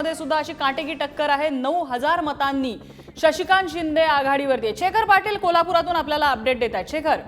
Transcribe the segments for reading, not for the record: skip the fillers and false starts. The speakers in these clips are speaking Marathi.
साताऱ्यामध्ये सुद्धा अशी काटेकी टक्कर आहे। 9,000 मतांनी शशिकांत शिंदे आघाडीवरती आहे। शेखर पाटील कोल्हापुरातून आपल्याला अपडेट देत आहेत। शेखर,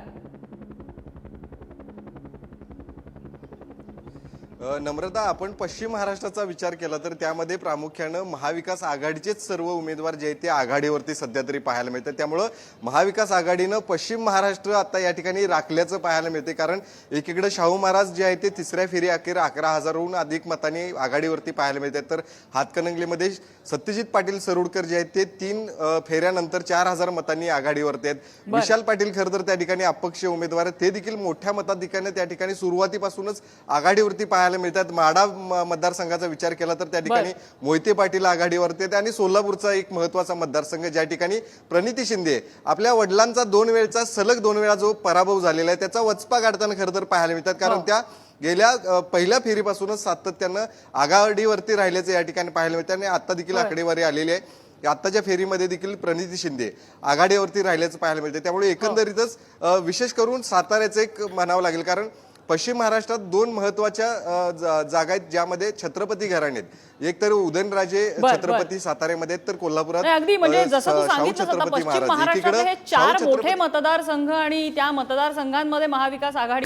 नम्रता, आपण पश्चिम महाराष्ट्राचा विचार केला तर त्यामध्ये प्रामुख्याने महाविकास आघाडीचेच सर्व उमेदवार जे आहेत ते आघाडीवरती सध्या तरी पाहायला मिळतात। त्यामुळे महाविकास आघाडीनं पश्चिम महाराष्ट्र आता या ठिकाणी राखल्याचं पाहायला मिळते। कारण एकीकडे शाहू महाराज जे आहेत ते तिसऱ्या फेरी अखेर 11,000हून अधिक मतांनी आघाडीवरती पाहायला मिळतात, तर हातकणंगलेमध्ये सत्यजित पाटील सरोडकर जे आहेत ते 3 फेऱ्यानंतर 4,000 मतांनी आघाडीवरती आहेत। विशाल पाटील खरं तर त्या ठिकाणी अपक्ष उमेदवार आहेत, ते देखील मोठ्या मताधिक्याने त्या ठिकाणी सुरुवातीपासूनच आघाडीवरती पाहायला मिळतात। माढा मतदारसंघाचा विचार केला तर त्या ठिकाणी मोहिते पाटील आघाडीवरती आहेत आणि सोलापूरचा एक महत्वाचा मतदारसंघ ज्या ठिकाणी प्रणिती शिंदे आपल्या वडिलांचा 2 वेळचा सलग 2 वेळा जो पराभव झालेला आहे त्याचा वचपा काढताना खरं तर पाहायला मिळतात। कारण त्या गेल्या पहिल्या फेरीपासूनच सातत्यानं आघाडीवरती राहिल्याचे या ठिकाणी पाहायला मिळते आणि आता देखील आकडेवारी आलेली आहे। आताच्या फेरीमध्ये देखील प्रणिती शिंदे आघाडीवरती राहिल्याचं पाहायला मिळते। त्यामुळे एकंदरीतच विशेष करून साताऱ्याचं एक म्हणावं लागेल, कारण पश्चिम महाराष्ट्रात 2 महत्वाच्या जागा आहेत ज्यामध्ये छत्रपती घराणे आहेत। एक तर उदयनराजे छत्रपती साताऱ्यामध्ये तर कोल्हापुरात अगदी म्हणजे जसं तू सांगितलं छत्रपती पश्चिम महाराज। महाराष्ट्रात हे 4 मोठे मतदारसंघ आणि त्या मतदारसंघांमध्ये महाविकास आघाडी